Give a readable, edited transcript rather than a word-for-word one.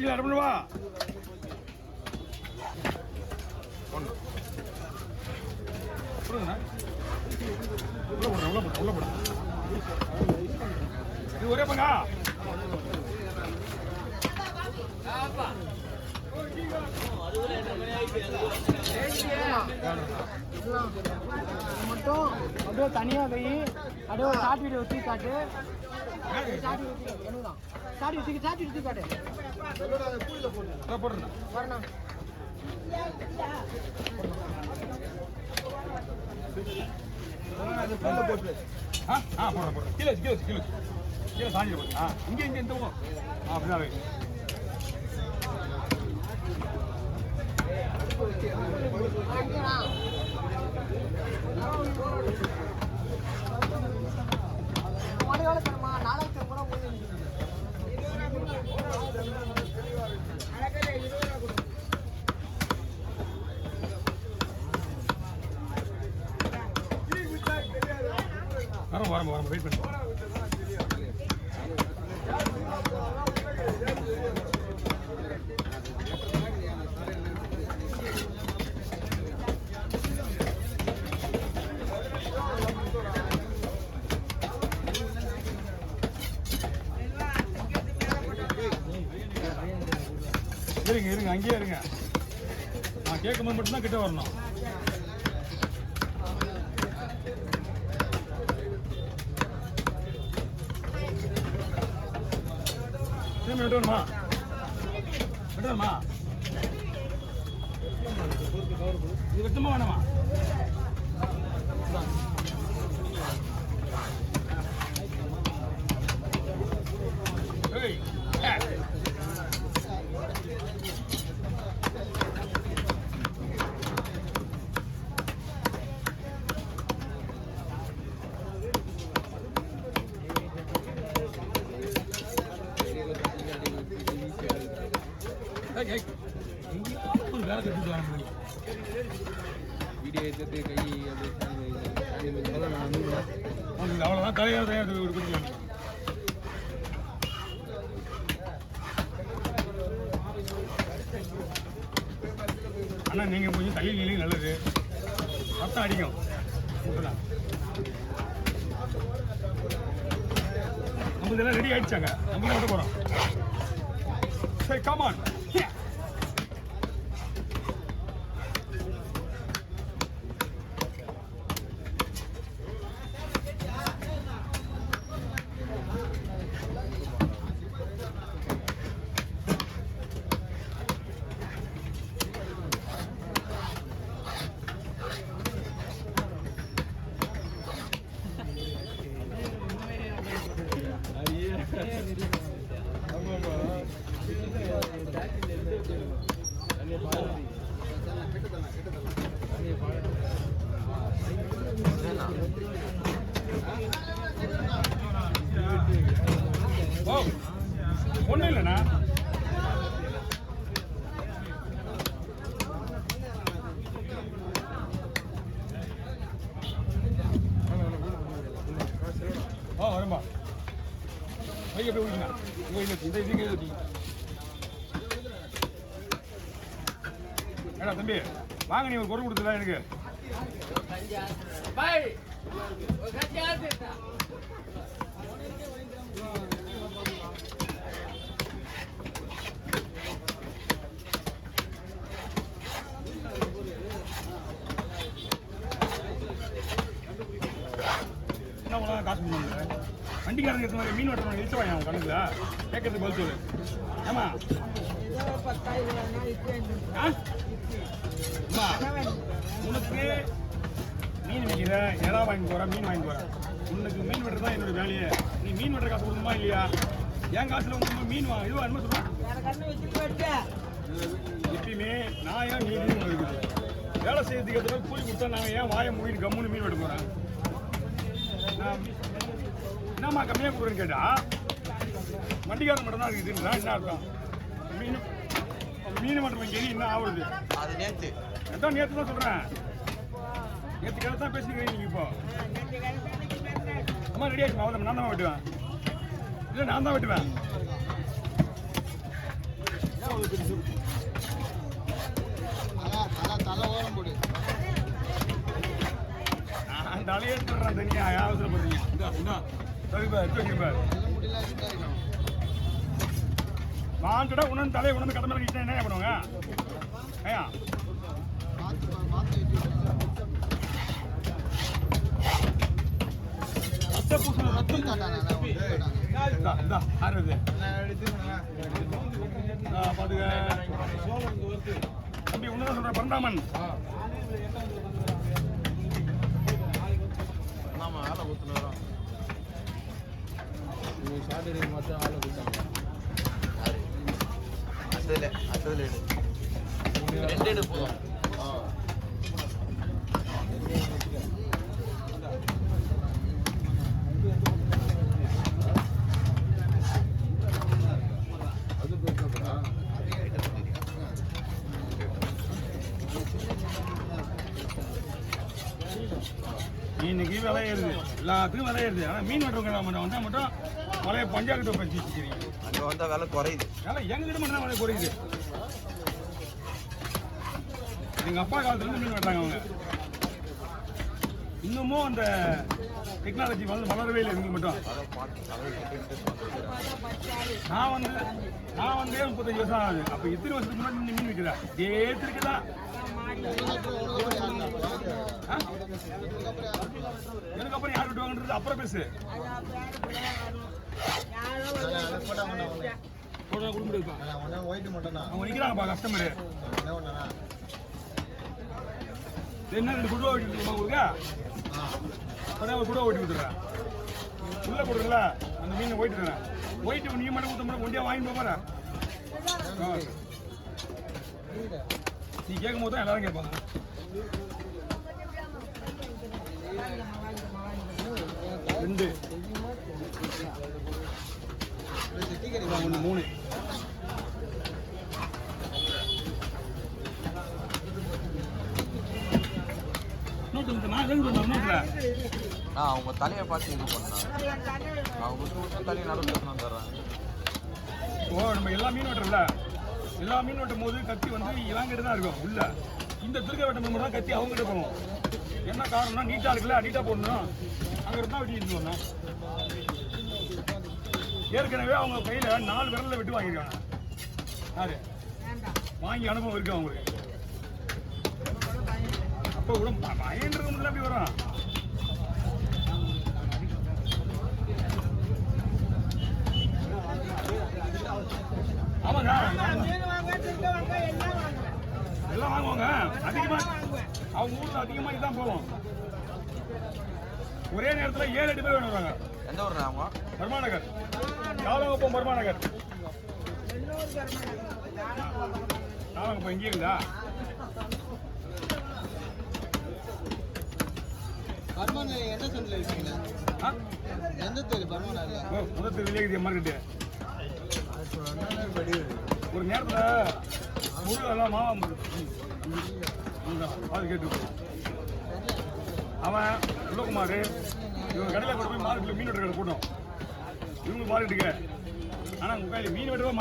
வா இது ஒரே பங்கா மட்டும் அப்படியே தனியா போய் அப்படியே ஒரு சாட்டி வீடியோ வச்சு காட்டு சாட்டி வச்சு காட்டு வரணும் கீழே சாஞ்சி இங்க இந்த அப்படிதான் மழைக்காலத்தனமா நாளைக்கு கூட வரோம் வெயிட் பண்ணு இருங்க அங்கேயே இருங்க நான் கேட்கும்போது மட்டும்தான் கிட்ட வரணும் விட்டுமா இது வெட்டுமா வேணாமா வேலை கட்டிட்டு வாங்க வீடியோ எடுத்து கை அவ்வளோதான் தலையாக கொடுக்கலாம் அண்ணா நீங்கள் கொஞ்சம் தள்ளி நிலையும் நல்லது ரத்தம் அடிக்கும் நம்ம இதெல்லாம் ரெடி ஆகிடுச்சாங்க நம்ம தான் விட்டு போகிறோம் சரி கமான் ஒன்றும் இல்லைண்ணா வரும்பா வை எப்படி ஊட்டிங்க இந்த இதுக்கு ஊட்டி ஏடா தம்பி வாங்க நீ ஒரு பொருள் கொடுத்துல எனக்கு என்ன காசு பண்ணுவாங்க வண்டிக்காரங்க இருக்கிற மாதிரி மீன் வெட்டுறவங்க இழுத்துவாங்க அவன் கணக்குல கேட்கறதுக்கு பதில் சொல்லு ஏமா உனக்கு மீன் விற்கிற இறா வாங்கி போற மீன் வாங்கி போற உனக்கு மீன் வெட்டுறது தான் என்னோட வேலையே நீ மீன் வெட்டுற காசு கொடுக்கணுமா இல்லையா என் காசுல உங்களுக்கு மீன் இதுவா என்ன சொல்லுவேன் எப்பயுமே நான் ஏன் மீன் இருக்குது வேலை செய்யறதுக்கு ஏற்ற மாதிரி கூலி கொடுத்தா நாங்கள் ஏன் வாயை மூடிட்டு கம்முன்னு மீன் வெட்ட போறேன் என்னம்மா கம்மியாக கொடுக்குறேன்னு கேட்டா வண்டிக்காரன் மட்டும் தான் இருக்குதுன்றா என்ன அர்த்தம் மீன் மட்டும் இங்கே என்ன ஆகுது அது நேற்று அதான் நேற்று தான் சொல்கிறேன் நேற்று கிட்ட தான் பேசிக்கிறீங்க நீங்கள் இப்போ அம்மா ரெடி ஆகிடுமா அவ்வளோ நான் தான் வெட்டுவேன் இல்லை நான் தான் வெட்டுவேன் நான் தலையெடுத்துறேன் தனியா அவசரப்படுறீங்க. வாண்டடா உணர்ந்து தலையை உணர்ந்து கடமை கிட்ட என்ன பண்ணுவாங்க? ஐயா தம்பி உன்னதான் சொல்ற பரந்தாமன் ஆளை ஊத்துன வரோம் சாட்டர்டே மட்டும் ஆளை கொடுத்தாங்க அதுல ரெண்டு எடு போதும் இன்னைக்கு விலை ஏறுது, எல்லாத்துக்கும் விலை ஏறுது. ஆனால் மீன் வெட்டுறவங்க வந்தால் மட்டும் விலையை பஞ்சாயத்து பறிச்சு வச்சுக்கிறீங்க. அங்கே வந்தால் விலை குறையுது. விலை எங்ககிட்ட மட்டும் தான் விலை குறையுது. எங்கள் அப்பா காலத்துலேருந்து மீன் வெட்டாங்க அவங்க. இன்னமும் அந்த டெக்னாலஜி வளரவே இல்லை இவங்க மட்டும். நான் வந்து 35 வருஷம் ஆகுது. அப்போ இத்தனை வருஷத்துக்கு முன்னாடி மீன் விற்கிறா தேத்திருக்கு தான். எனக்கு அப்புறம் யார் விட்டுவாங்கன்றது அப்புறம் பேசு. அவங்க நிற்கிறாங்கப்பா கஸ்டமரு. என்ன 2 குடுவா ஓட்டி கொடுப்பா உங்களுக்கு? ஒரு குடுவா ஓட்டி கொடுத்துட்றேன். உள்ள கொடுக்குறல அந்த மீனை ஓயிட்டுறேன். ஓயிட்டு நீ மட்டும் கொடுத்த ஒண்டியா வாங்கிட்டு போற. நீ கேட்கும் போது தான் எல்லாரும் கேட்பாங்க. ரெண்டு 3 அவங்க தலையை பார்த்து இது பண்ணாங்க. அவங்க தலையை நடுவில் தர்றாங்க. ஓ நம்ம எல்லா மீன் வெட்டுறல, எல்லா மீன் வெட்டும் போது கத்தி வந்து இவங்கிட்ட தான் இருக்கும் உள்ள. இந்த திருக்க வெட்டும் போது தான் கத்தி அவங்ககிட்ட போகும். என்ன காரணம்னா நீட்டாக இருக்குல்ல, நீட்டாக போடணும். அங்கே இருந்தால் வெட்டிட்டு வரணும். ஏற்கனவே அவங்க கையில் 4 விரலில் வெட்டி வாங்கியிருக்காங்க. யாரு வாங்கி அனுபவம் இருக்கு அவங்களுக்கு. அப்போ கூட பயன்றது மட்டும் அப்படி வரும். ஆமாங்க எல்லாம் வாங்குவாங்க. அதிகமாக அவங்க ஊரில் அதிகமாக இதுதான் போவோம். ஒரே நேரத்தில் 7-8 பேர் வருவாங்க. எந்த ஊர் அவங்க? பர்மாநகர், காலங்குப்பம் பர்மாநகர். காலங்குப்பம் இங்கே இருக்குதா? எந்த சந்தில் இருக்கீங்க? எந்த தெரு பர்மாநகர்? முதல் தெருவிலே மார்க்கெட்டு. ஒரு நேரத்தில் முருகெல்லாம் மாவா அது கேட்டு அவன் சிவகுமார் இவங்க கடையில் கொண்டு போய் மார்க்கெட்டில் மீன் வெட்டுற கூட்டம். இவங்க மார்க்கெட்டுக்கு ஆனால் உங்கள் கையில் மீன் வெட்டுவா